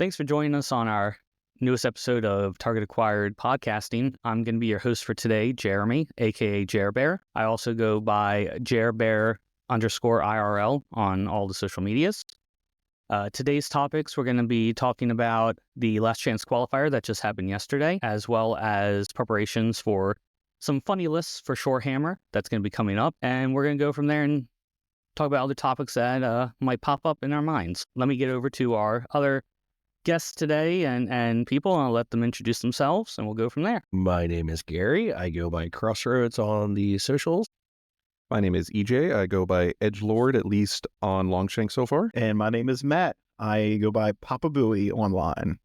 Thanks for joining us on our newest episode of Target Acquired Podcasting. I'm going to be your host for today, Jeremy, aka Jerbear. I also go by Jerbear_IRL on all the social medias. Today's topics, we're going to be talking about the Last Chance Qualifier that just happened yesterday, as well as preparations for some funny lists for Shorehammer that's going to be coming up. And we're going to go from there and talk about other topics that might pop up in our minds. Let me get over to our other guests today and people, and I'll let them introduce themselves, and we'll go from there. My name is Gary. I go by Crossroads on the socials. My name is EJ. I go by Edgelord, at least on Longshank so far. And my name is Matt. I go by Papa Booey online.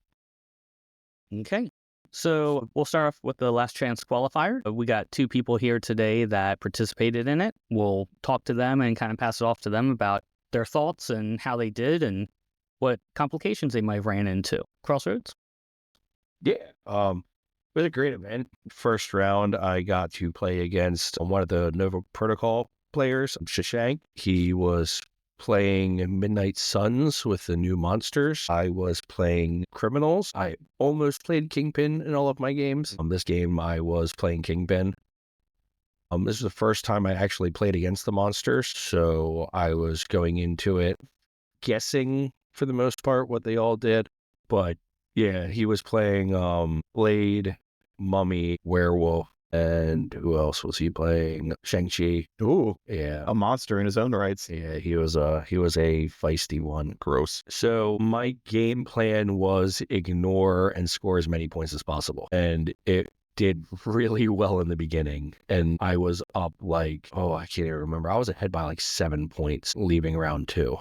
Okay. So we'll start off with the Last Chance Qualifier. We got two people here today that participated in it. We'll talk to them and kind of pass it off to them about their thoughts and how they did and what complications they might have ran into. Crossroads? Yeah. It was a great event. First round, I got to play against one of the Nova Protocol players, Shashank. He was playing Midnight Suns with the new monsters. I was playing Criminals. I almost played Kingpin in all of my games. This game, I was playing Kingpin. This is the first time I actually played against the monsters, so I was going into it guessing for the most part what they all did. But yeah, he was playing Blade, Mummy, Werewolf, and who else was he playing? Shang-Chi. Ooh, Yeah. a monster in his own rights. Yeah, he was a feisty one. Gross. So my game plan was ignore and score as many points as possible. And it did really well in the beginning. And I was up I can't even remember. I was ahead by 7 points leaving round 2.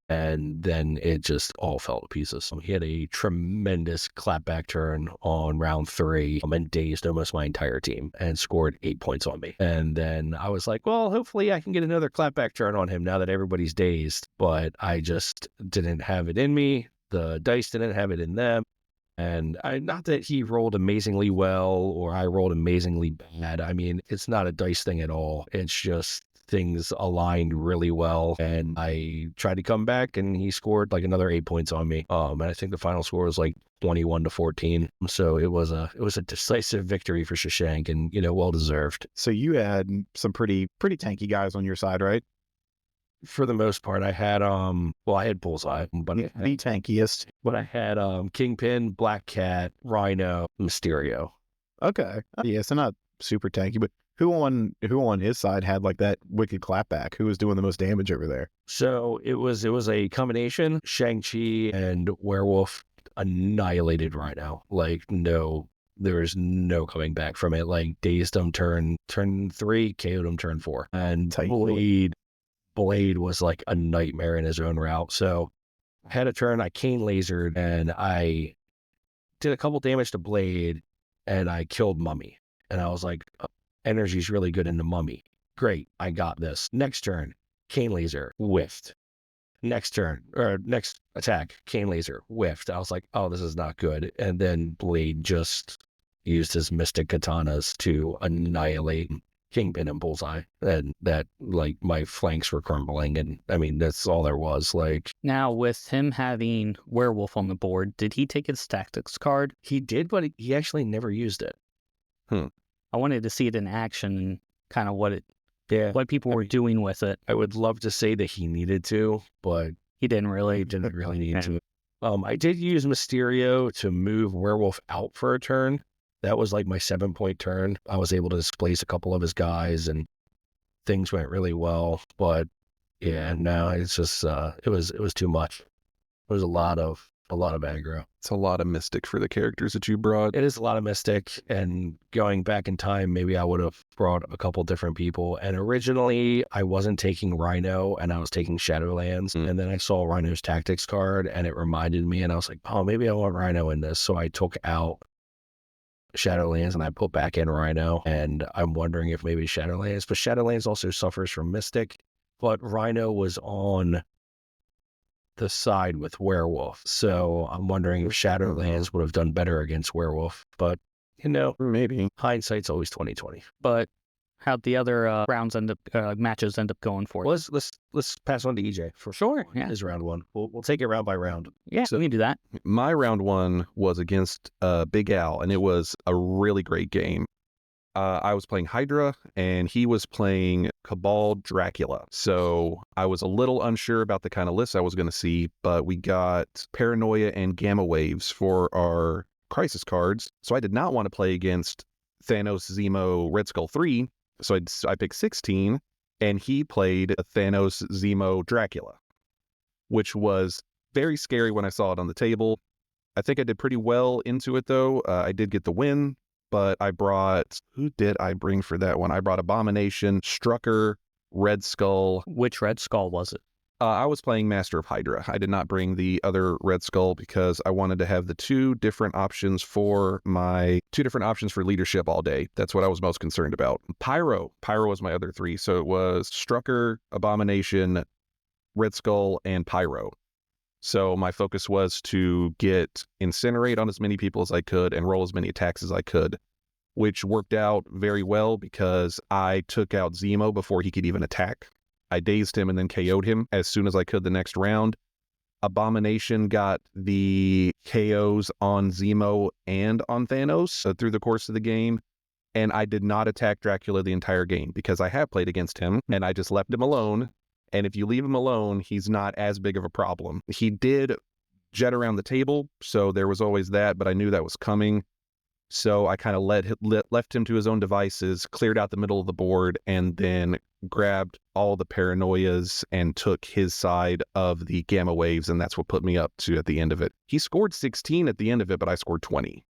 And then it just all fell to pieces. He had a tremendous clapback turn on round 3 and dazed almost my entire team and scored 8 points on me. And then I was like, well, hopefully I can get another clapback turn on him now that everybody's dazed. But I just didn't have it in me. The dice didn't have it in them. And not that he rolled amazingly well or I rolled amazingly bad. I mean, it's not a dice thing at all. It's just things aligned really well, and I tried to come back, and he scored another 8 points on me. And I think the final score was 21-14. So it was a decisive victory for Shashank, and well deserved. So you had some pretty tanky guys on your side, right? For the most part, I had I had Bullseye, but The tankiest. But I had Kingpin, Black Cat, Rhino, Mysterio. Okay. Yeah, so not super tanky, but who on his side had that wicked clapback? Who was doing the most damage over there? So it was a combination. Shang-Chi and Werewolf annihilated Rhino. There is no coming back from it. Dazed him turn 3, KO'd him turn 4. And Blade was a nightmare in his own route. So I had a turn, I cane lasered, and I did a couple damage to Blade, and I killed Mummy. And I was like, energy's really good in the Mummy. Great, I got this. Next turn, cane laser, whiffed. Next attack, cane laser, whiffed. I was like, oh, this is not good. And then Blade just used his mystic katanas to annihilate Kingpin and Bullseye. And that, my flanks were crumbling. And I mean, that's all there was. Now, with him having Werewolf on the board, did he take his tactics card? He did, but he actually never used it. I wanted to see it in action and kind of what people were doing with it. I would love to say that he needed to, but he didn't really. Need to. I did use Mysterio to move Werewolf out for a turn. That was my 7-point turn. I was able to displace a couple of his guys, and things went really well. But yeah, no, it's just it was too much. It was a lot of aggro. It's a lot of Mystic for the characters that you brought. It is a lot of Mystic, and going back in time, maybe I would have brought a couple different people. And originally, I wasn't taking Rhino, and I was taking Shadowlands. And then I saw Rhino's tactics card, and it reminded me, and I was like, oh, maybe I want Rhino in this. So I took out Shadowlands, and I put back in Rhino, and I'm wondering if maybe Shadowlands, but Shadowlands also suffers from Mystic, but Rhino was on the side with Werewolf, so I'm wondering if Shadowlands would have done better against Werewolf, but maybe hindsight's always 20/20. But How'd the other rounds matches end up going for? Well, let's pass on to EJ for Sure, yeah. his round one. We'll take it round by round. Yeah, So- we can do that. My round one was against Big Al, and it was a really great game. I was playing Hydra, and he was playing Cabal Dracula. So I was a little unsure about the kind of list I was going to see, but we got Paranoia and Gamma Waves for our Crisis cards. So I did not want to play against Thanos, Zemo, Red Skull 3. So I picked 16, and he played a Thanos, Zemo, Dracula, which was very scary when I saw it on the table. I think I did pretty well into it, though. I did get the win. But I brought, who did I bring for that one? I brought Abomination, Strucker, Red Skull. Which Red Skull was it? I was playing Master of Hydra. I did not bring the other Red Skull because I wanted to have the two different options for leadership all day. That's what I was most concerned about. Pyro was my other three. So it was Strucker, Abomination, Red Skull, and Pyro. So my focus was to get Incinerate on as many people as I could and roll as many attacks as I could, which worked out very well because I took out Zemo before he could even attack. I dazed him and then KO'd him as soon as I could the next round. Abomination got the KOs on Zemo and on Thanos through the course of the game. And I did not attack Dracula the entire game because I have played against him and I just left him alone. And if you leave him alone, he's not as big of a problem. He did jet around the table, so there was always that, but I knew that was coming. So I kind of left him to his own devices, cleared out the middle of the board, and then grabbed all the paranoias and took his side of the gamma waves, and that's what put me up to at the end of it. He scored 16 at the end of it, but I scored 20.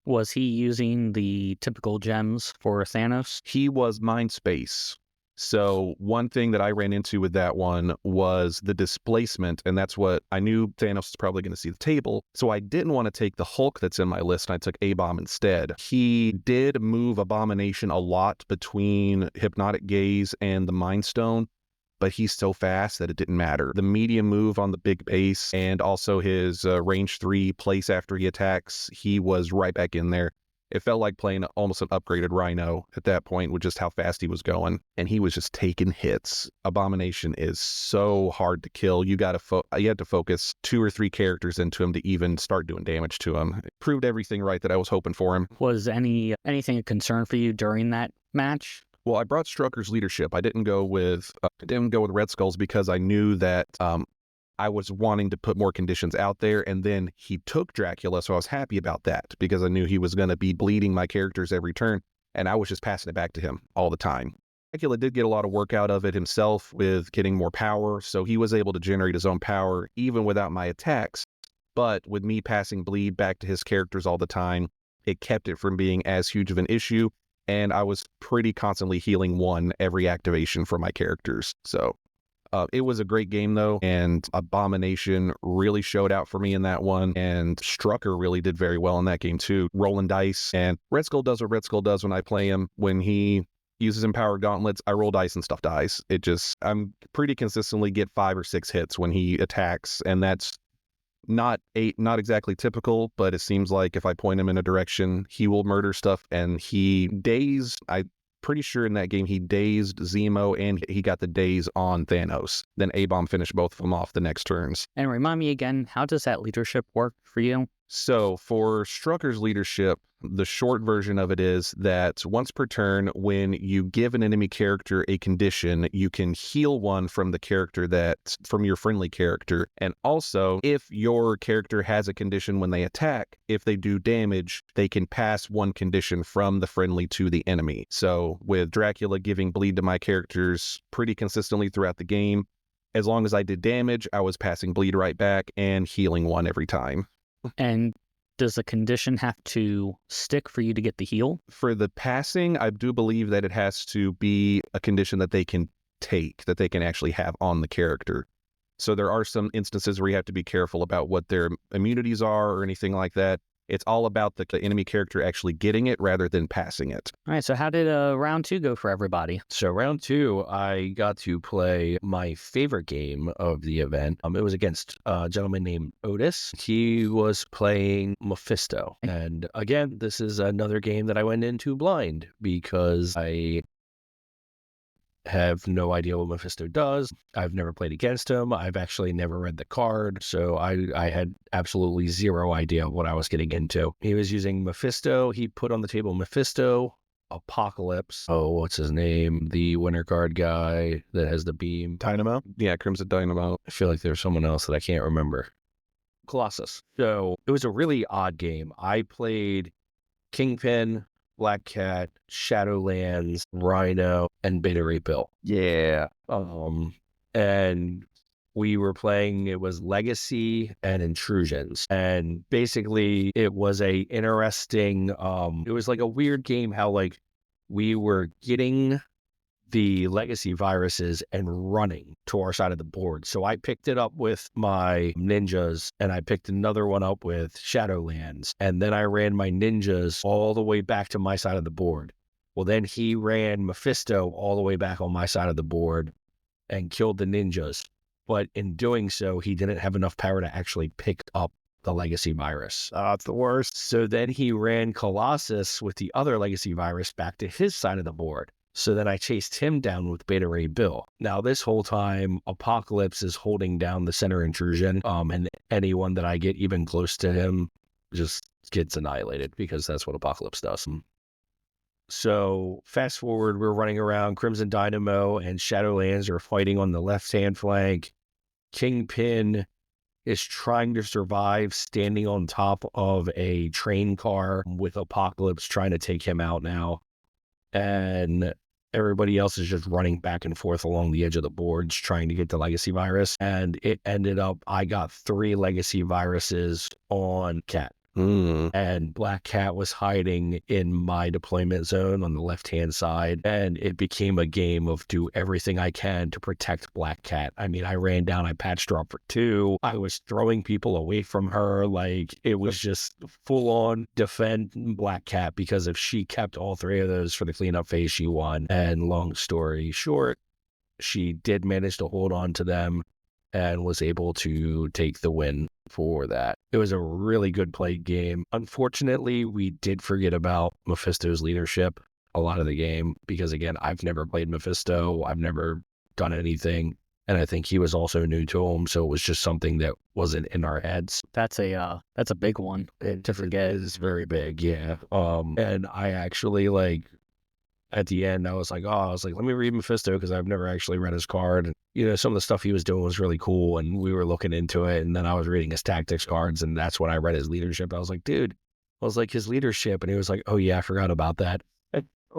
Was he using the typical gems for Thanos? He was Mind Space. So one thing that I ran into with that one was the displacement, and that's what I knew Thanos was probably going to see the table. So I didn't want to take the Hulk that's in my list, and I took A-Bomb instead. He did move Abomination a lot between Hypnotic Gaze and the Mind Stone, but he's so fast that it didn't matter. The medium move on the big base and also his range 3 place after he attacks, he was right back in there. It felt like playing almost an upgraded Rhino at that point with just how fast he was going. And he was just taking hits. Abomination is so hard to kill. You had to focus 2 or 3 characters into him to even start doing damage to him. It proved everything right that I was hoping for him. Was anything a concern for you during that match? Well, I brought Strucker's leadership. I didn't go with Red Skulls because I knew that I was wanting to put more conditions out there, and then he took Dracula, so I was happy about that because I knew he was going to be bleeding my characters every turn, and I was just passing it back to him all the time. Dracula did get a lot of work out of it himself with getting more power, so he was able to generate his own power even without my attacks, but with me passing bleed back to his characters all the time, it kept it from being as huge of an issue, and I was pretty constantly healing 1 every activation for my characters, so... it was a great game, though, and Abomination really showed out for me in that one, and Strucker really did very well in that game, too. Rolling dice, and Red Skull does what Red Skull does when I play him. When he uses Empowered Gauntlets, I roll dice and stuff dies. I'm pretty consistently get 5 or 6 hits when he attacks, and that's not exactly typical, but it seems like if I point him in a direction, he will murder stuff, and pretty sure in that game he dazed Zemo and he got the daze on Thanos. Then A-Bomb finished both of them off the next turns. And remind me again, how does that leadership work for you? So for Strucker's leadership, the short version of it is that once per turn, when you give an enemy character a condition, you can heal 1 from from your friendly character. And also, if your character has a condition when they attack, if they do damage, they can pass 1 condition from the friendly to the enemy. So with Dracula giving bleed to my characters pretty consistently throughout the game, as long as I did damage, I was passing bleed right back and healing 1 every time. And does the condition have to stick for you to get the heal? For the passing, I do believe that it has to be a condition that they can take, that they can actually have on the character. So there are some instances where you have to be careful about what their immunities are or anything like that. It's all about the enemy character actually getting it rather than passing it. All right, so how did round 2 go for everybody? So round 2, I got to play my favorite game of the event. It was against a gentleman named Otis. He was playing Mephisto. And again, this is another game that I went into blind because I have no idea what Mephisto does. I've never played against him. I've actually never read the card, so I had absolutely zero idea what I was getting into. He was using Mephisto. He put on the table Mephisto, Apocalypse. Oh, what's his name? The winter card guy that has the beam. Dynamo. Yeah, Crimson Dynamo. I feel like there's someone else that I can't remember. Colossus. So it was a really odd game. I played Kingpin, Black Cat, Shadowlands, Rhino, and Beta Ray Bill. Yeah. And we were playing, it was Legacy and Intrusions. And basically it was a interesting, it was like a weird game how like we were getting the legacy viruses and running to our side of the board. So I picked it up with my ninjas and I picked another one up with Shadowlands. And then I ran my ninjas all the way back to my side of the board. Well, then he ran Mephisto all the way back on my side of the board and killed the ninjas. But in doing so, he didn't have enough power to actually pick up the legacy virus. Oh, it's the worst. So then he ran Colossus with the other legacy virus back to his side of the board. So then I chased him down with Beta Ray Bill. Now this whole time, Apocalypse is holding down the center intrusion, and anyone that I get even close to him just gets annihilated because that's what Apocalypse does. So fast forward, we're running around. Crimson Dynamo and Shadowlands are fighting on the left-hand flank. Kingpin is trying to survive standing on top of a train car with Apocalypse trying to take him out now. And everybody else is just running back and forth along the edge of the boards trying to get the legacy virus. And it ended up, I got 3 legacy viruses on Cat. And Black Cat was hiding in my deployment zone on the left-hand side. And it became a game of do everything I can to protect Black Cat. I mean, I ran down, I patched her up for 2. I was throwing people away from her. Like, it was just full-on defend Black Cat, because if she kept all 3 of those for the cleanup phase, she won. And long story short, she did manage to hold on to them and was able to take the win for that. It was a really good played game. Unfortunately, we did forget about Mephisto's leadership a lot of the game because, again, I've never played Mephisto. I've never done anything. And I think he was also new to him. So it was just something that wasn't in our heads. That's a big one to forget. It is very big, yeah. And I actually, like, at the end, I was like, let me read Mephisto because I've never actually read his card. And, you know, some of the stuff he was doing was really cool, and we were looking into it. And then I was reading his tactics cards, and that's when I read his leadership. I was like, dude, his leadership. And he was like, oh, yeah, I forgot about that.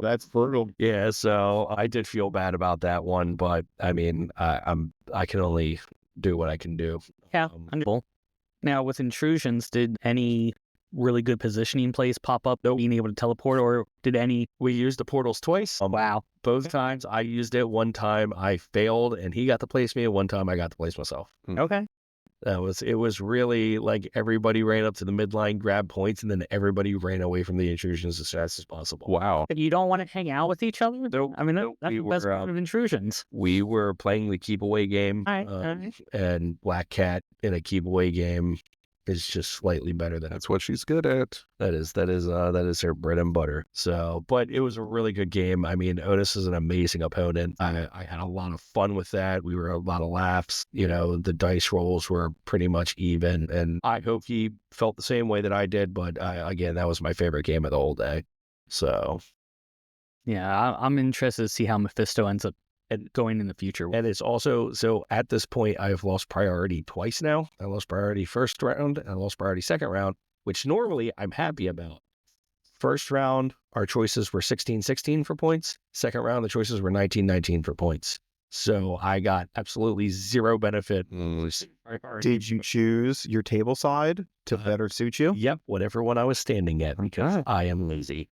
That's brutal. Yeah, so I did feel bad about that one. But, I mean, I can only do what I can do. Yeah, understandable. Now, with Intrusions, did any really good positioning plays pop up, being able to teleport, or did any? We used the portals twice. Wow. Both times I used it. One time I failed and he got to place me, and one time I got to place myself. Okay. It was really like everybody ran up to the midline, grabbed points, and then everybody ran away from the intrusions as fast as possible. Wow. You don't want to hang out with each other? Nope. I mean, that's the best part of Intrusions. We were playing the keep away game, All right. and Black Cat in a keep away game is just slightly better than That's what she's good at. That is her bread and butter. So, but it was a really good game. I mean, Otis is an amazing opponent. I had a lot of fun with that. We were a lot of laughs. You know, the dice rolls were pretty much even, and I hope he felt the same way that I did. But again, that was my favorite game of the whole day. So, yeah, I'm interested to see how Mephisto ends up going in the future. And it's also, so at this point, I've lost priority twice now. I lost priority first round, and I lost priority second round, which normally I'm happy about. First round, our choices were 16-16 for points. Second round, the choices were 19-19 for points. So I got absolutely zero benefit. Did you choose your table side to better suit you? Yep, whatever one I was standing at, because I am lazy.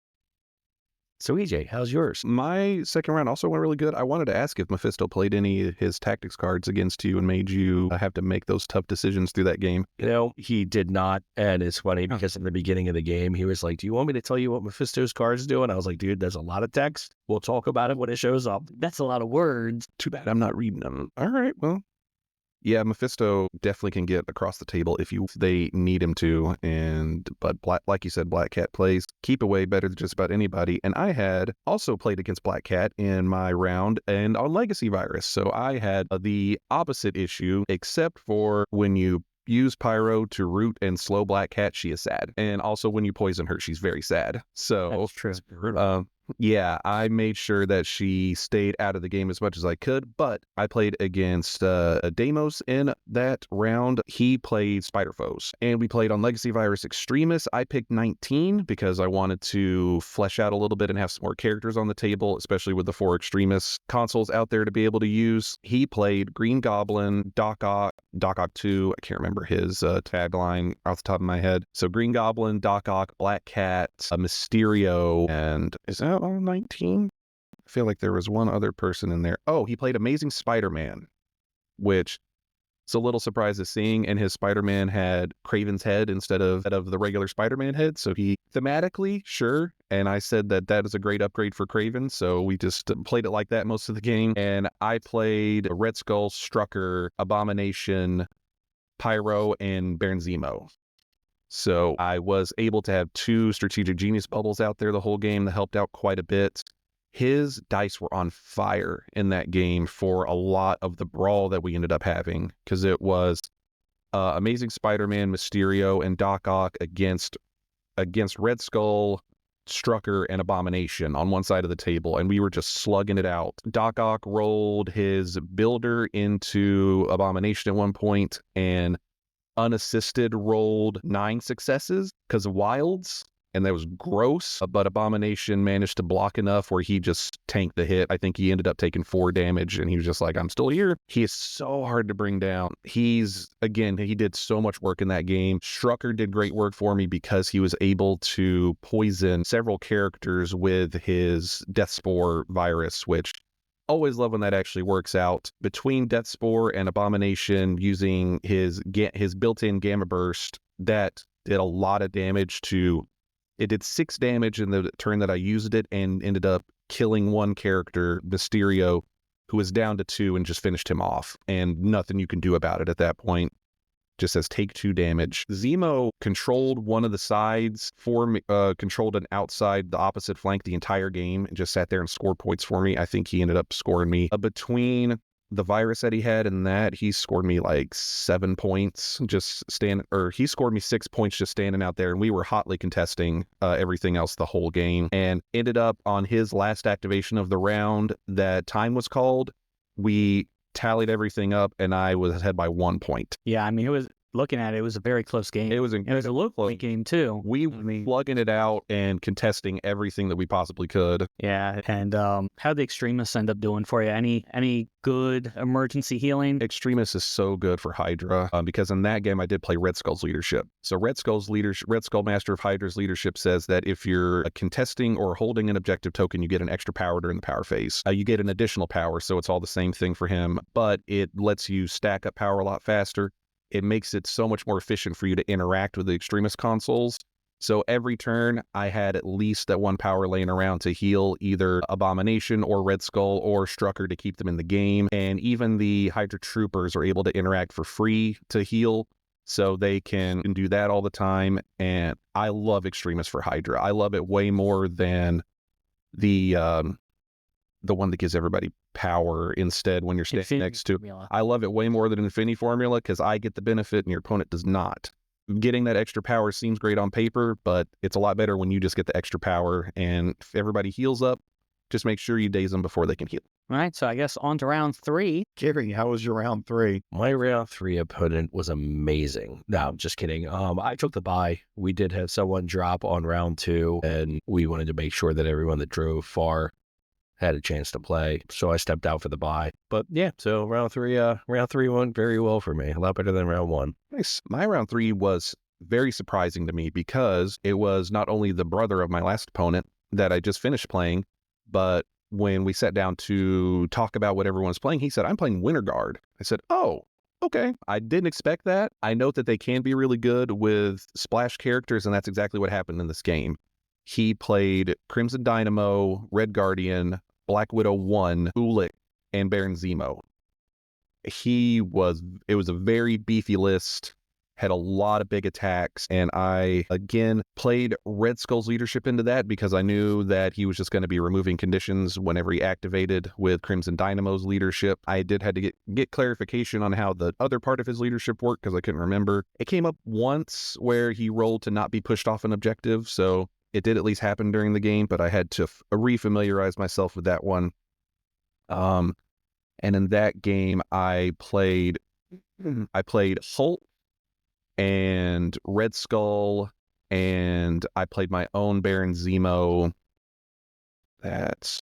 So EJ, how's yours? My second round also went really good. I wanted to ask if Mephisto played any of his tactics cards against you and made you have to make those tough decisions through that game. You know, he did not. And it's funny because in the beginning of the game, he was like, do you want me to tell you what Mephisto's cards do? And I was like, dude, there's a lot of text. We'll talk about it when it shows up. That's a lot of words. Too bad I'm not reading them. All right, well, Yeah, Mephisto definitely can get across the table if they need him to. But like you said, Black Cat plays keep away better than just about anybody. And I had also played against Black Cat in my round and on Legacy Virus. So I had the opposite issue, except for when you use Pyro to root and slow Black Cat, she is sad. And also when you poison her, she's very sad. So That's true. yeah, I made sure that she stayed out of the game as much as I could, but I played against Deimos in that round. He played Spider Foes, and we played on Legacy Virus Extremis. I picked 19 because I wanted to flesh out a little bit and have some more characters on the table, especially with the 4 Extremis consoles out there to be able to use. He played Green Goblin, Doc Ock 2, I can't remember his tagline off the top of my head. So Green Goblin, Doc Ock, Black Cat, Mysterio, and is that all 19? I feel like there was one other person in there. Oh, he played Amazing Spider-Man, which it's a little surprised to seeing, and his Spider-Man had Kraven's head instead of the regular Spider-Man head. So he thematically, sure. And I said that is a great upgrade for Kraven. So we just played it like that most of the game. And I played Red Skull, Strucker, Abomination, Pyro, and Baron Zemo. So I was able to have 2 Strategic Genius bubbles out there the whole game that helped out quite a bit. His dice were on fire in that game for a lot of the brawl that we ended up having, because it was Amazing Spider-Man, Mysterio, and Doc Ock against Red Skull, Strucker, and Abomination on one side of the table, and we were just slugging it out. Doc Ock rolled his builder into Abomination at one point, and unassisted rolled 9 successes because of wilds, and that was gross, but Abomination managed to block enough where he just tanked the hit. I think he ended up taking 4 damage, and he was just like, I'm still here. He is so hard to bring down. He did so much work in that game. Strucker did great work for me because he was able to poison several characters with his Death Spore virus, which always love when that actually works out. Between Death Spore and Abomination using his built-in Gamma Burst, that did a lot of damage to... It did 6 damage in the turn that I used it and ended up killing one character, Mysterio, who was down to 2 and just finished him off. And nothing you can do about it at that point. Just says take 2 damage. Zemo controlled one of the sides for me, controlled an outside, the opposite flank the entire game, and just sat there and scored points for me. I think he ended up scoring me between the virus that he had and that, he scored me like 7 points he scored me 6 points just standing out there, and we were hotly contesting everything else the whole game, and ended up on his last activation of the round that time was called. We tallied everything up, and I was ahead by 1 point. Yeah, I mean, looking at it, it was a very close game. It was a low point game too. We plugging it out and contesting everything that we possibly could. Yeah, and how'd the Extremists end up doing for you? Any good emergency healing? Extremis is so good for Hydra because in that game I did play Red Skull's leadership. So Red Skull Master of Hydra's leadership says that if you're contesting or holding an objective token, you get an extra power during the power phase. You get an additional power, so it's all the same thing for him, but it lets you stack up power a lot faster. It makes it so much more efficient for you to interact with the Extremis consoles. So every turn, I had at least that 1 power laying around to heal either Abomination or Red Skull or Strucker to keep them in the game. And even the Hydra Troopers are able to interact for free to heal. So they can do that all the time. And I love Extremis for Hydra. I love it way more than the one that gives everybody power instead when you're standing Infinity next to. Formula. I love it way more than Infinity Formula because I get the benefit and your opponent does not. Getting that extra power seems great on paper, but it's a lot better when you just get the extra power, and if everybody heals up, just make sure you daze them before they can heal. All right, so I guess on to round 3. Gary, how was your round 3? My round 3 opponent was amazing. No, I'm just kidding. I took the bye. We did have someone drop on round 2, and we wanted to make sure that everyone that drove far had a chance to play, so I stepped out for the bye. But yeah, so round 3 went very well for me. A lot better than round 1. Nice. My round 3 was very surprising to me because it was not only the brother of my last opponent that I just finished playing, but when we sat down to talk about what everyone's playing, he said, I'm playing Winter Guard. I said, oh, okay. I didn't expect that. I know that they can be really good with splash characters, and that's exactly what happened in this game. He played Crimson Dynamo, Red Guardian, Black Widow 1, Ulik, and Baron Zemo. it was a very beefy list, had a lot of big attacks, and I again played Red Skull's leadership into that because I knew that he was just going to be removing conditions whenever he activated with Crimson Dynamo's leadership. I did had to get clarification on how the other part of his leadership worked because I couldn't remember. It came up once where he rolled to not be pushed off an objective, so it did at least happen during the game, but I had to refamiliarize myself with that one. And in that game, I played Hulk and Red Skull, and I played my own Baron Zemo. That's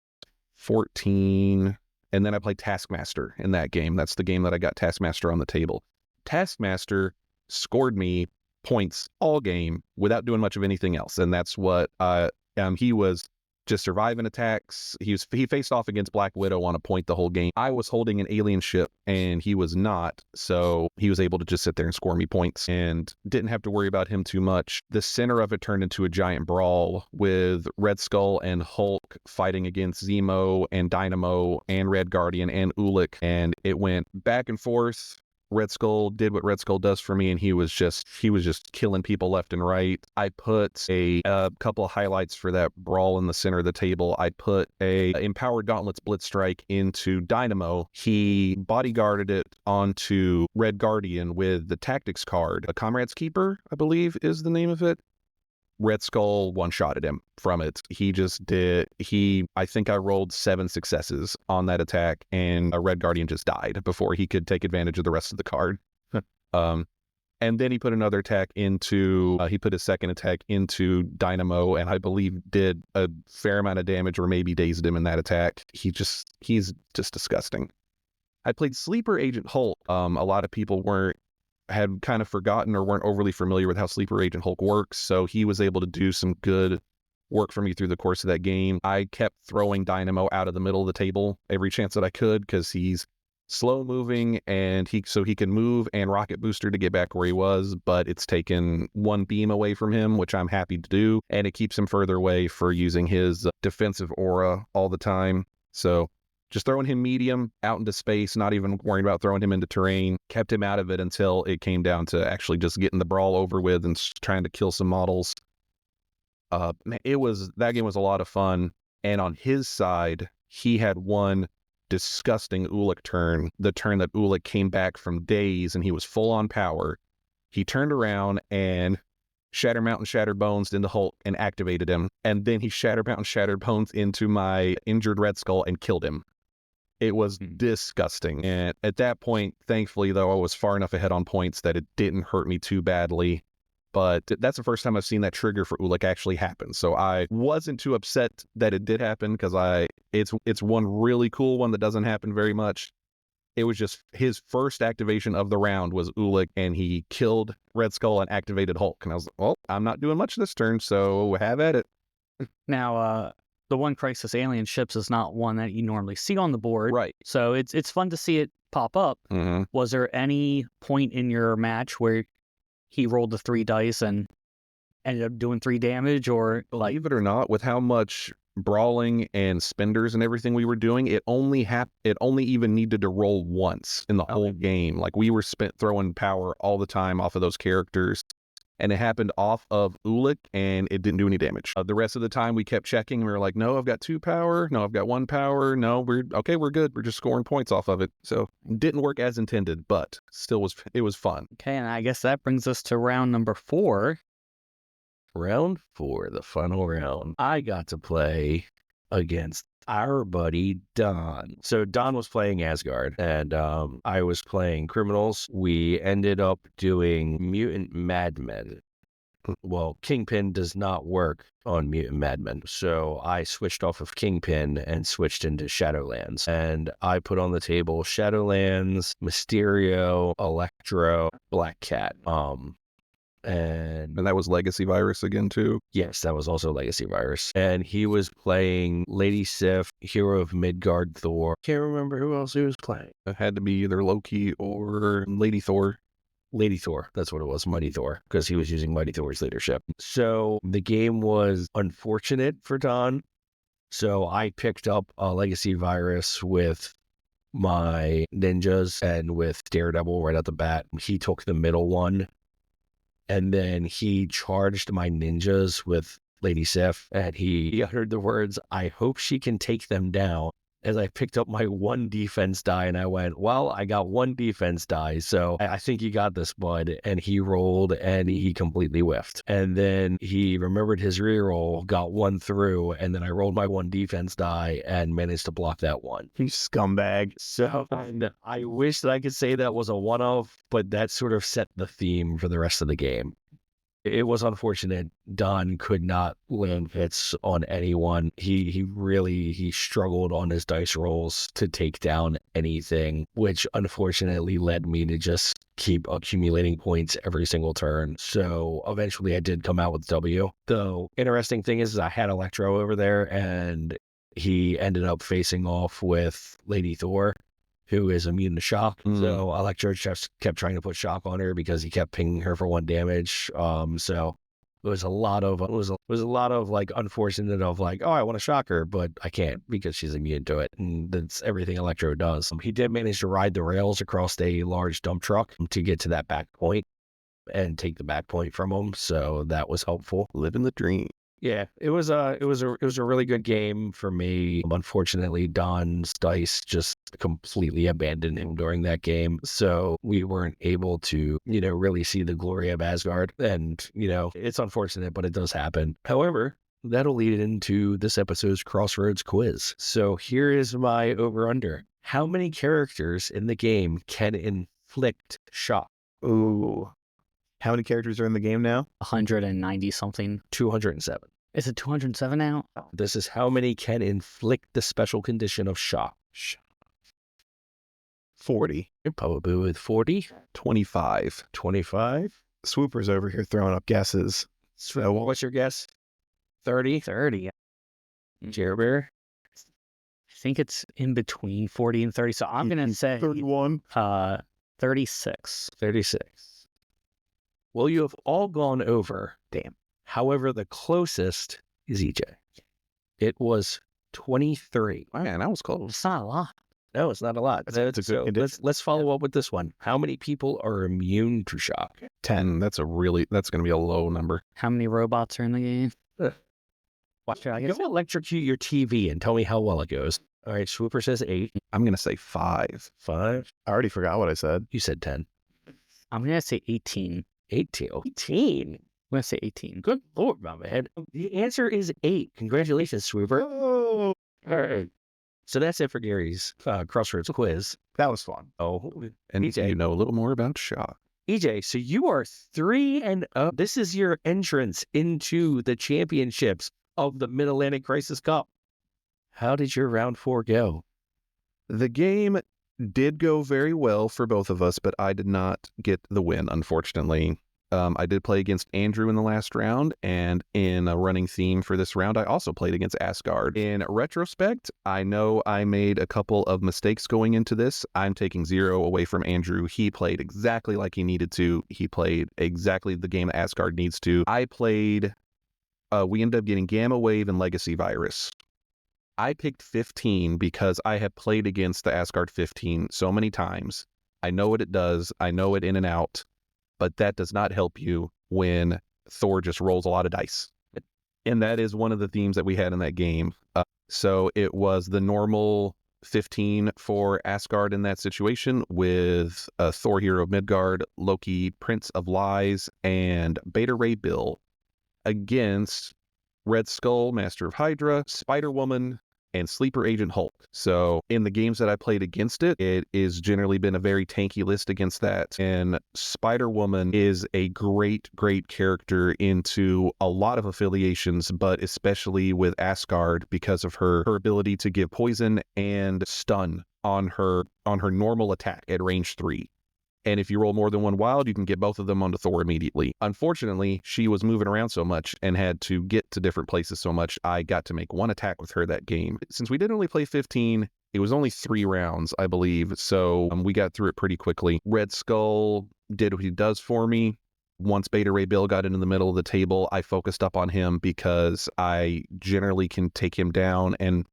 14. And then I played Taskmaster in that game. That's the game that I got Taskmaster on the table. Taskmaster scored me points all game without doing much of anything else. And that's what he was just surviving attacks. He faced off against Black Widow on a point the whole game. I was holding an alien ship and he was not, so he was able to just sit there and score me points and didn't have to worry about him too much. The center of it turned into a giant brawl with Red Skull and Hulk fighting against Zemo and Dynamo and Red Guardian and Ulik, and it went back and forth. Red Skull did what Red Skull does for me, and he was just killing people left and right. I put a couple of highlights for that brawl in the center of the table. I put a Empowered Gauntlets Blitz Strike into Dynamo. He bodyguarded it onto Red Guardian with the Tactics card. A Comrade's Keeper, I believe, is the name of it. Red Skull one-shotted him from it. I think I rolled 7 successes on that attack, and a Red Guardian just died before he could take advantage of the rest of the card. And then he put another attack he put his second attack into Dynamo, and I believe did a fair amount of damage, or maybe dazed him in that attack. He's just disgusting. I played Sleeper Agent Hulk. A lot of people had kind of forgotten or weren't overly familiar with how Sleeper Agent Hulk works, so he was able to do some good work for me through the course of that game. I kept throwing Dynamo out of the middle of the table every chance that I could because he's slow moving and he can move and rocket booster to get back where he was, but it's taken one beam away from him, which I'm happy to do, and it keeps him further away for using his defensive aura all the time. So just throwing him medium out into space, not even worrying about throwing him into terrain, kept him out of it until it came down to actually just getting the brawl over with and trying to kill some models. That game was a lot of fun. And on his side, he had one disgusting Ulik turn, the turn that Ulik came back from daze and he was full on power. He turned around and Shatter Mountain Shattered Bones into Hulk and activated him. And then he Shatter Mountain Shattered Bones into my injured Red Skull and killed him. It was disgusting. And at that point, thankfully, though, I was far enough ahead on points that it didn't hurt me too badly. But that's the first time I've seen that trigger for Ulik actually happen. So I wasn't too upset that it did happen because it's one really cool one that doesn't happen very much. It was just his first activation of the round was Ulik, and he killed Red Skull and activated Hulk. And I was like, well, I'm not doing much this turn, so have at it. Now, the One Crisis Alien Ships is not one that you normally see on the board. Right. So it's fun to see it pop up. Mm-hmm. Was there any point in your match where he rolled the 3 dice and ended up doing 3 damage, or like? Believe it or not, with how much brawling and spenders and everything we were doing, it only even needed to roll once in the whole game. Like, we were throwing power all the time off of those characters, and it happened off of Ulik, and it didn't do any damage. The rest of the time, we kept checking. We were like, no, I've got 2 power. No, I've got 1 power. No, we're good. We're just scoring points off of it. So it didn't work as intended, but still it was fun. Okay, and I guess that brings us to round number 4. Round 4, the final round. I got to play against our buddy Don. So Don was playing Asgard, and I was playing Criminals. We ended up doing Mutant Madmen. Well, Kingpin does not work on Mutant Madmen, so I switched off of Kingpin and switched into Shadowlands. And I put on the table Shadowlands, Mysterio, Electro, Black Cat. And that was Legacy Virus again, too? Yes, that was also Legacy Virus. And he was playing Lady Sif, Hero of Midgard, Thor. Can't remember who else he was playing. It had to be either Loki or Lady Thor. Lady Thor, that's what it was, Mighty Thor, because he was using Mighty Thor's leadership. So the game was unfortunate for Don. So I picked up a Legacy Virus with my ninjas and with Daredevil right at the bat. He took the middle one, and then he charged my ninjas with Lady Sif, and he uttered the words, "I hope she can take them down," as I picked up my one defense die, and I went, well, I got one defense die, so I think you got this, bud. And he rolled, and he completely whiffed. And then he remembered his reroll, got one through, and then I rolled my one defense die and managed to block that one. You scumbag. So I wish that I could say that was a one-off, but that sort of set the theme for the rest of the game. It was unfortunate. Don could not land hits on anyone. He struggled on his dice rolls to take down anything, which unfortunately led me to just keep accumulating points every single turn. So eventually I did come out with W. The interesting thing is I had Electro over there, and he ended up facing off with Lady Thor, who is immune to shock. So Electro just kept trying to put shock on her because he kept pinging her for 1 damage. So it was a lot of like unfortunate of like, oh, I want to shock her, but I can't because she's immune to it. And that's everything Electro does. He did manage to ride the rails across a large dump truck to get to that back point and take the back point from him. So that was helpful. Living the dream. Yeah, it was a really good game for me. Unfortunately, Don's dice just completely abandoned him during that game, so we weren't able to, really see the glory of Asgard. And it's unfortunate, but it does happen. However, that'll lead into this episode's Crossroads quiz. So here is my over/under. How many characters in the game can inflict shock? Ooh. How many characters are in the game now? 190 something. 207. Is it 207 now? This is how many can inflict the special condition of shock. 40. Probably with 40. 25. 25. Swooper's over here throwing up guesses. So what's your guess? 30. 30. Jerbear. I think it's in between 40 and 30. So I'm going to say 31. 36. 36. Well, you have all gone over. Damn. However, the closest is EJ. It was 23. Man, that was close. It's not a lot. No, it's not a lot. That's a good So condition. let's follow up with this one. How many people are immune to shock? 10. That's going to be a low number. How many robots are in the game? Watch out. Go electrocute your TV and tell me how well it goes. All right, Swooper says 8. I'm going to say 5. 5. I already forgot what I said. You said 10. I'm going to say 18. 18. 18. I'm going to say 18. Good Lord, my man. The answer is 8. Congratulations, Swooper. Oh, All right. So that's it for Gary's Crossroads quiz. that was fun. Oh, And EJ. you know a little more about shock. EJ, so you are 3-0. This is your entrance into the championships of the Mid-Atlantic Crisis Cup. How did your round 4 go? The game did go very well for both of us, but I did not get the win, unfortunately. I did play against Andrew in the last round, and in a running theme for this round, I also played against Asgard. In retrospect, I know I made a couple of mistakes going into this. I'm taking 0 away from Andrew. He played exactly like he needed to. He played exactly the game that Asgard needs to. I played, we ended up getting Gamma Wave and Legacy Virus. I picked 15 because I have played against the Asgard 15 so many times. I know what it does. I know it in and out. But that does not help you when Thor just rolls a lot of dice. And that is one of the themes that we had in that game. So it was the normal 15 for Asgard in that situation with Thor, Hero of Midgard, Loki, Prince of Lies, and Beta Ray Bill against Red Skull, Master of Hydra, Spider-Woman, and Sleeper Agent Hulk. So in the games that I played against it, it is generally been a very tanky list against that. And Spider-Woman is a great, great character into a lot of affiliations, but especially with Asgard because of her ability to give poison and stun on her normal attack at range 3. And if you roll more than one wild, you can get both of them onto Thor immediately. Unfortunately, she was moving around so much and had to get to different places so much, I got to make one attack with her that game. Since we didn't only play 15, it was only 3 rounds, I believe, so we got through it pretty quickly. Red Skull did what he does for me. Once Beta Ray Bill got into the middle of the table, I focused up on him because I generally can take him down, and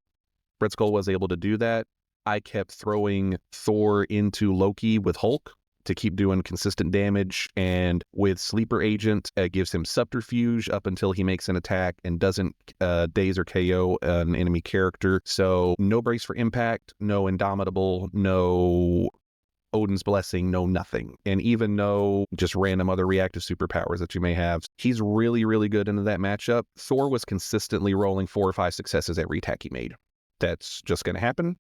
Red Skull was able to do that. I kept throwing Thor into Loki with Hulk to keep doing consistent damage, and with Sleeper Agent, it gives him subterfuge up until he makes an attack and doesn't daze or KO an enemy character. So no brace for impact, no Indomitable, no Odin's Blessing, no nothing. And even no just random other reactive superpowers that you may have. He's really, really good into that matchup. Thor was consistently rolling 4 or 5 successes every attack he made. That's just going to happen.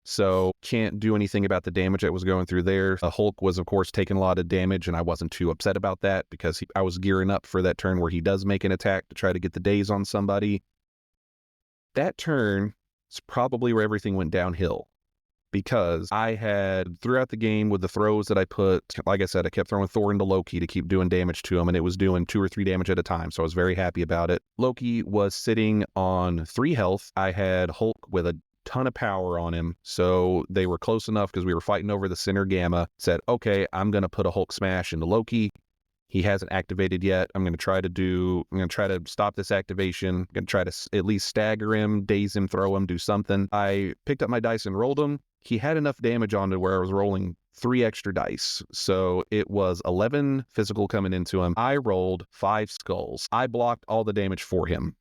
So can't do anything about the damage that was going through there. Hulk was, of course, taking a lot of damage, and I wasn't too upset about that because I was gearing up for that turn where he does make an attack to try to get the daze on somebody. That turn is probably where everything went downhill, because I had, throughout the game with the throws that I put, like I said, I kept throwing Thor into Loki to keep doing damage to him, and it was doing 2 or 3 damage at a time, so I was very happy about it. Loki was sitting on 3 health. I had Hulk with a ton of power on him, so they were close enough because we were fighting over the center gamma. Said, okay, I'm going to put a Hulk smash into Loki. He hasn't activated yet. I'm going to try to stop this activation. I'm going to try to at least stagger him, daze him, throw him, do something. I picked up my dice and rolled him. He had enough damage on it where I was rolling 3 extra dice. So it was 11 physical coming into him. I rolled 5 skulls. I blocked all the damage for him.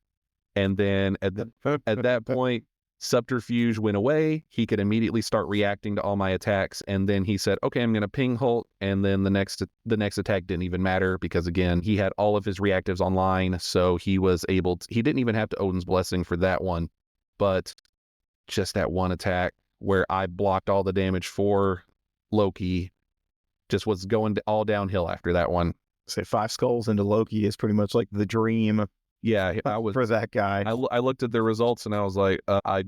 And then at that point, subterfuge went away. He could immediately start reacting to all my attacks. And then he said, okay, I'm going to ping Hulk. And then the next attack didn't even matter because, again, he had all of his reactives online. So he was able to, he didn't even have to Odin's Blessing for that one. But just that one attack where I blocked all the damage for Loki just was going all downhill after that one. Say 5 skulls into Loki is pretty much like the dream. Yeah, I was for that guy. I looked at the results and I was like,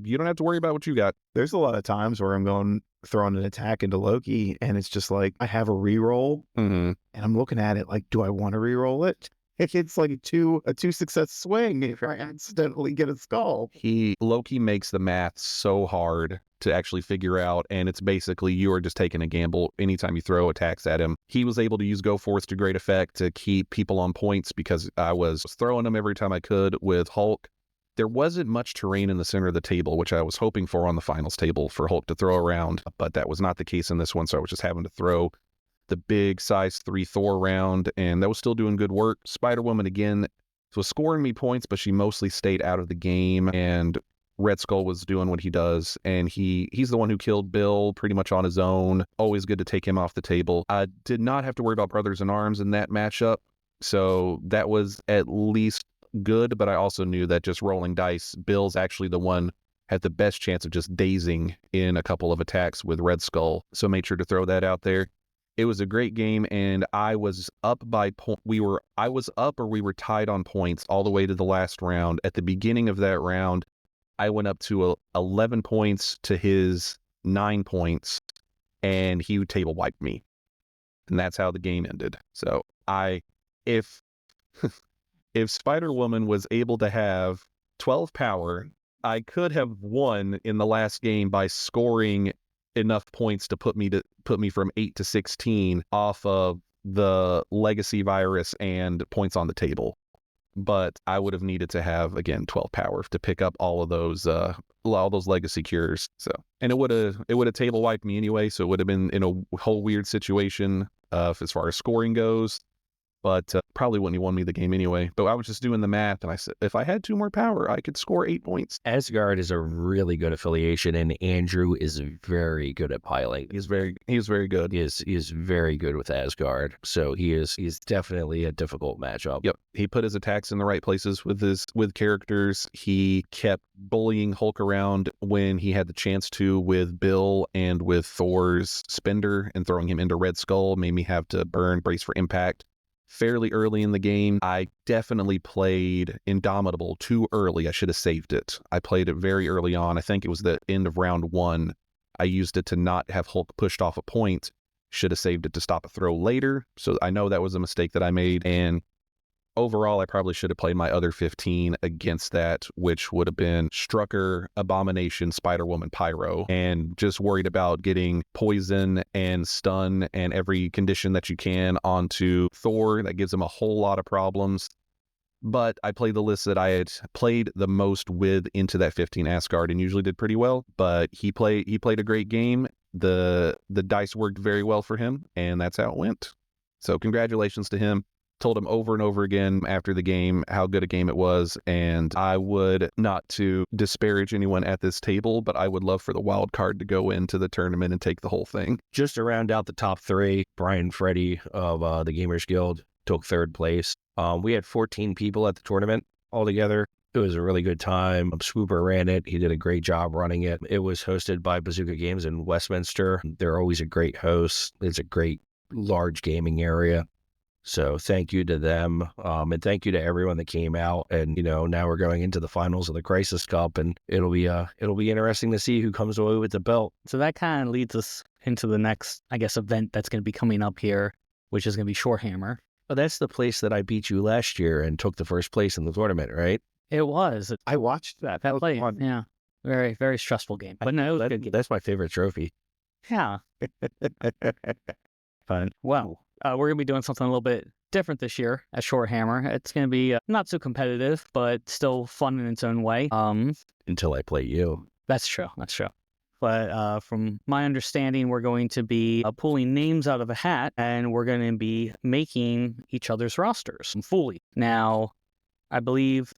you don't have to worry about what you got. There's a lot of times where I'm throwing an attack into Loki, and it's just like I have a reroll, and I'm looking at it like, do I want to reroll it? It's like a 2 success swing if I accidentally get a skull. Loki makes the math so hard to actually figure out, and it's basically you are just taking a gamble anytime you throw attacks at him. He was able to use Go Force to great effect to keep people on points because I was throwing them every time I could with Hulk. There wasn't much terrain in the center of the table, which I was hoping for on the finals table for Hulk to throw around, but that was not the case in this one, so I was just having to throw the big size 3 Thor around, and that was still doing good work. Spider-Woman, again, was scoring me points, but she mostly stayed out of the game, and Red Skull was doing what he does, and he's the one who killed Bill pretty much on his own. Always good to take him off the table. I did not have to worry about Brothers in Arms in that matchup, so that was at least good, but I also knew that just rolling dice, Bill's actually the one had the best chance of just dazing in a couple of attacks with Red Skull, so made sure to throw that out there. It was a great game, and I was up by I was up or we were tied on points all the way to the last round. At the beginning of that round, I went up to 11 points to his 9 points, and he table wiped me. And that's how the game ended. So if Spider-Woman was able to have 12 power, I could have won in the last game by scoring enough points to put me from 8 to 16 off of the legacy virus and points on the table. But I would have needed to have, again, 12 power to pick up all those legacy cures. So, and it would have table wiped me anyway. So it would have been in a whole weird situation as far as scoring goes. But probably wouldn't have won me the game anyway. But I was just doing the math, and I said, if I had 2 more power, I could score 8 points. Asgard is a really good affiliation, and Andrew is very good at piling. He's very good. He is very good with Asgard, so he's definitely a difficult matchup. Yep, he put his attacks in the right places with characters. He kept bullying Hulk around when he had the chance to with Bill and with Thor's Spender, and throwing him into Red Skull made me have to burn Brace for Impact fairly early in the game. I definitely played Indomitable too early. I should have saved it. I played it very early on. I think it was the end of round 1. I used it to not have Hulk pushed off a point. Should have saved it to stop a throw later. So I know that was a mistake that I made. And overall, I probably should have played my other 15 against that, which would have been Strucker, Abomination, Spider-Woman, Pyro, and just worried about getting poison and stun and every condition that you can onto Thor. That gives him a whole lot of problems. but I played the list that I had played the most with into that 15 Asgard and usually did pretty well. But he played a great game. The dice worked very well for him, and that's how it went. So congratulations to him. Told him over and over again after the game how good a game it was, and I would, not to disparage anyone at this table, but I would love for the wild card to go into the tournament and take the whole thing. Just to round out the top three, Brian Freddy of the Gamers Guild took third place. We had 14 people at the tournament altogether. It was a really good time. Swooper ran it. He did a great job running it. It was hosted by Bazooka Games in Westminster. They're always a great host. It's a great large gaming area. So thank you to them, and thank you to everyone that came out. And now we're going into the finals of the Crisis Cup, and it'll be interesting to see who comes away with the belt. So that kind of leads us into the next, I guess, event that's going to be coming up here, which is going to be Shorehammer. But that's the place that I beat you last year and took the first place in the tournament, right? It was. I watched that. That was Play, fun. yeah, very very stressful game, but no, it was a good game. That's my favorite trophy. Yeah. Fun. Well, we're going to be doing something a little bit different this year at Shorehammer. It's going to be not so competitive, but still fun in its own way. Until I play you. That's true. But from my understanding, we're going to be pulling names out of a hat, and we're going to be making each other's rosters fully. Now, I believe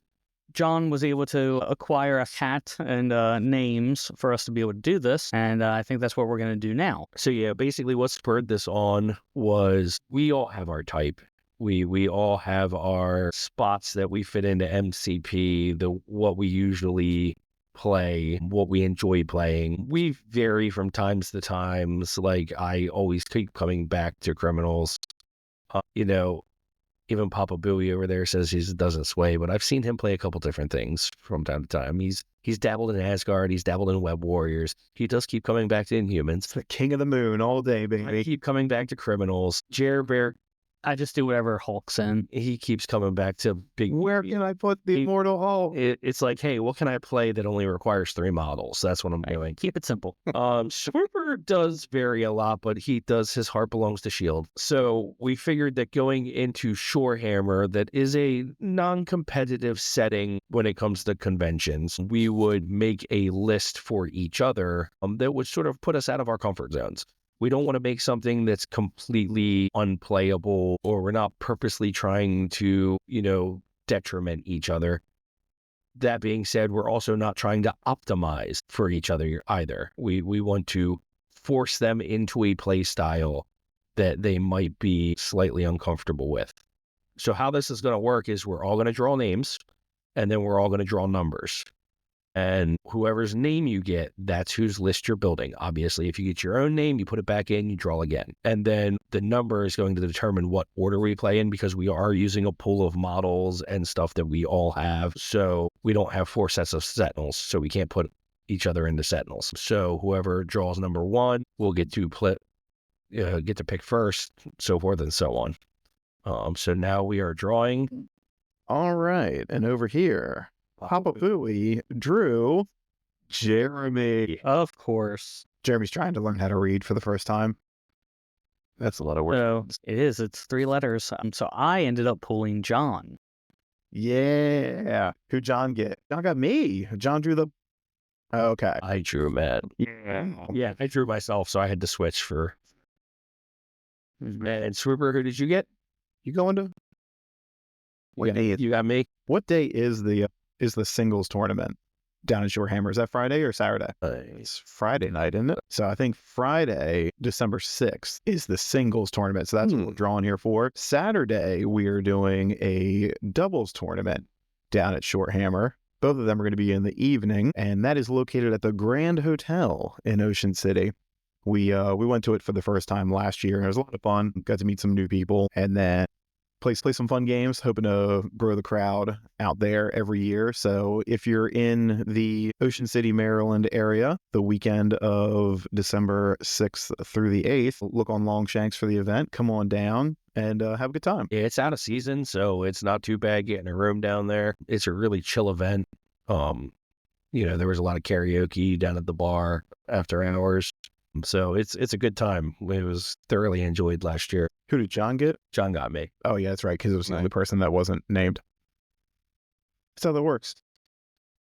John was able to acquire a hat and names for us to be able to do this, and I think that's what we're going to do now. So yeah, basically what spurred this on was we all have our type. We all have our spots that we fit into MCP, what we usually play, what we enjoy playing. We vary from times to times. Like I always keep coming back to Criminals. Even Papa Booey over there says he doesn't sway, but I've seen him play a couple different things from time to time. He's dabbled in Asgard, he's dabbled in Web Warriors. He does keep coming back to Inhumans. The King of the Moon all day, baby. I keep coming back to Criminals. Jer Bear, I just do whatever Hulk's in. he keeps coming back to big. Where can I put the Immortal Hulk? It's like, hey, what can I play that only requires 3 models? That's what I'm doing. Keep it simple. Swooper does vary a lot, but his heart belongs to S.H.I.E.L.D. So we figured that going into Shorehammer, that is a non-competitive setting when it comes to conventions, we would make a list for each other that would sort of put us out of our comfort zones. We don't want to make something that's completely unplayable, or we're not purposely trying to, detriment each other. That being said, we're also not trying to optimize for each other either. We want to force them into a play style that they might be slightly uncomfortable with. So how this is going to work is we're all going to draw names, and then we're all going to draw numbers. And whoever's name you get, that's whose list you're building. Obviously, if you get your own name, you put it back in, you draw again. And then the number is going to determine what order we play in, because we are using a pool of models and stuff that we all have. So we don't have 4 sets of Sentinels, so we can't put each other into Sentinels. So whoever draws number 1 will get to pick first, so forth and so on. So now we are drawing. All right. And over here, Papa Booey drew Jeremy. Of course. Jeremy's trying to learn how to read for the first time. That's a lot of work. So it is. It's 3 letters. So I ended up pulling John. Yeah. Who'd John get? John got me. John drew the... Okay. I drew Matt. Yeah. I drew myself, so I had to switch for... And Swooper, who did you get? You going to... You got me? What day is the singles tournament down in Shorehammer? Is that Friday or Saturday? It's Friday night, isn't it? So I think Friday, December 6th, is the singles tournament. So that's what we're drawing here for. Saturday, we are doing a doubles tournament down at Shorehammer. Both of them are going to be in the evening, and that is located at the Grand Hotel in Ocean City. We went to it for the first time last year, and it was a lot of fun. Got to meet some new people, and then play some fun games, hoping to grow the crowd out there every year. So if you're in the Ocean City, Maryland area, the weekend of December 6th through the 8th, look on Longshanks for the event. Come on down and have a good time. Yeah, it's out of season, so it's not too bad getting a room down there. It's a really chill event. There was a lot of karaoke down at the bar after hours. So it's a good time. It was thoroughly enjoyed last year. Who did John get? John got me. Oh, yeah, that's right, because it was the person that wasn't named. That's how that works.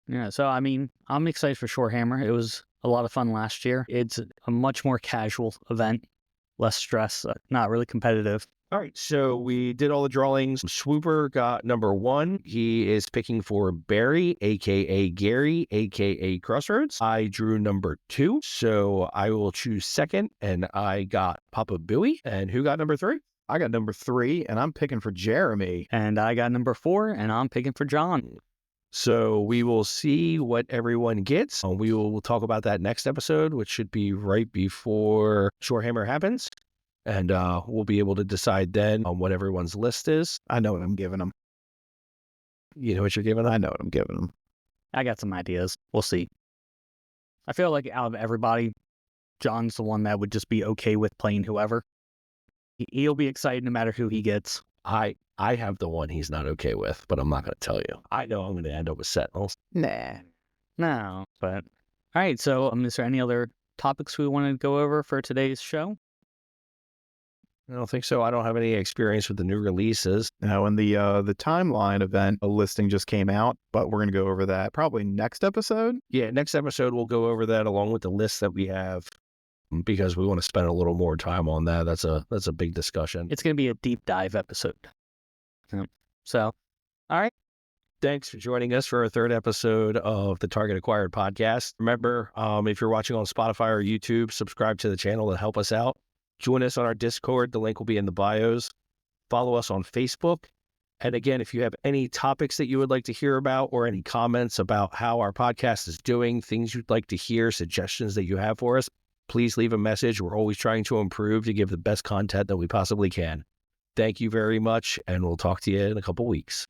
Yeah, so I mean, I'm excited for Shorehammer. It was a lot of fun last year. It's a much more casual event, less stress, not really competitive. All right, so we did all the drawings. Swooper got number 1. He is picking for Barry, aka Gary, aka Crossroads. I drew number 2, so I will choose second, and I got Papa Booey. And who got number 3? I got number 3, and I'm picking for Jeremy. And I got number 4, and I'm picking for John. So we will see what everyone gets. We will talk about that next episode, which should be right before Shorehammer happens. And we'll be able to decide then on what everyone's list is. I know what I'm giving them. You know what you're giving them? I know what I'm giving them. I got some ideas. We'll see. I feel like out of everybody, John's the one that would just be okay with playing whoever. He'll be excited no matter who he gets. I have the one he's not okay with, but I'm not going to tell you. I know I'm going to end up with Sentinels. Nah. No, but all right. So, is there any other topics we want to go over for today's show? I don't think so. I don't have any experience with the new releases. Now, in the timeline event, a listing just came out, but we're going to go over that probably next episode. Yeah, next episode we'll go over that along with the list that we have because we want to spend a little more time on that. That's a big discussion. It's going to be a deep dive episode. So, all right. Thanks for joining us for our 3rd episode of the Target Acquired podcast. Remember, if you're watching on Spotify or YouTube, subscribe to the channel to help us out. Join us on our Discord. The link will be in the bios. Follow us on Facebook. And again, if you have any topics that you would like to hear about or any comments about how our podcast is doing, things you'd like to hear, suggestions that you have for us, please leave a message. We're always trying to improve to give the best content that we possibly can. Thank you very much, and we'll talk to you in a couple weeks.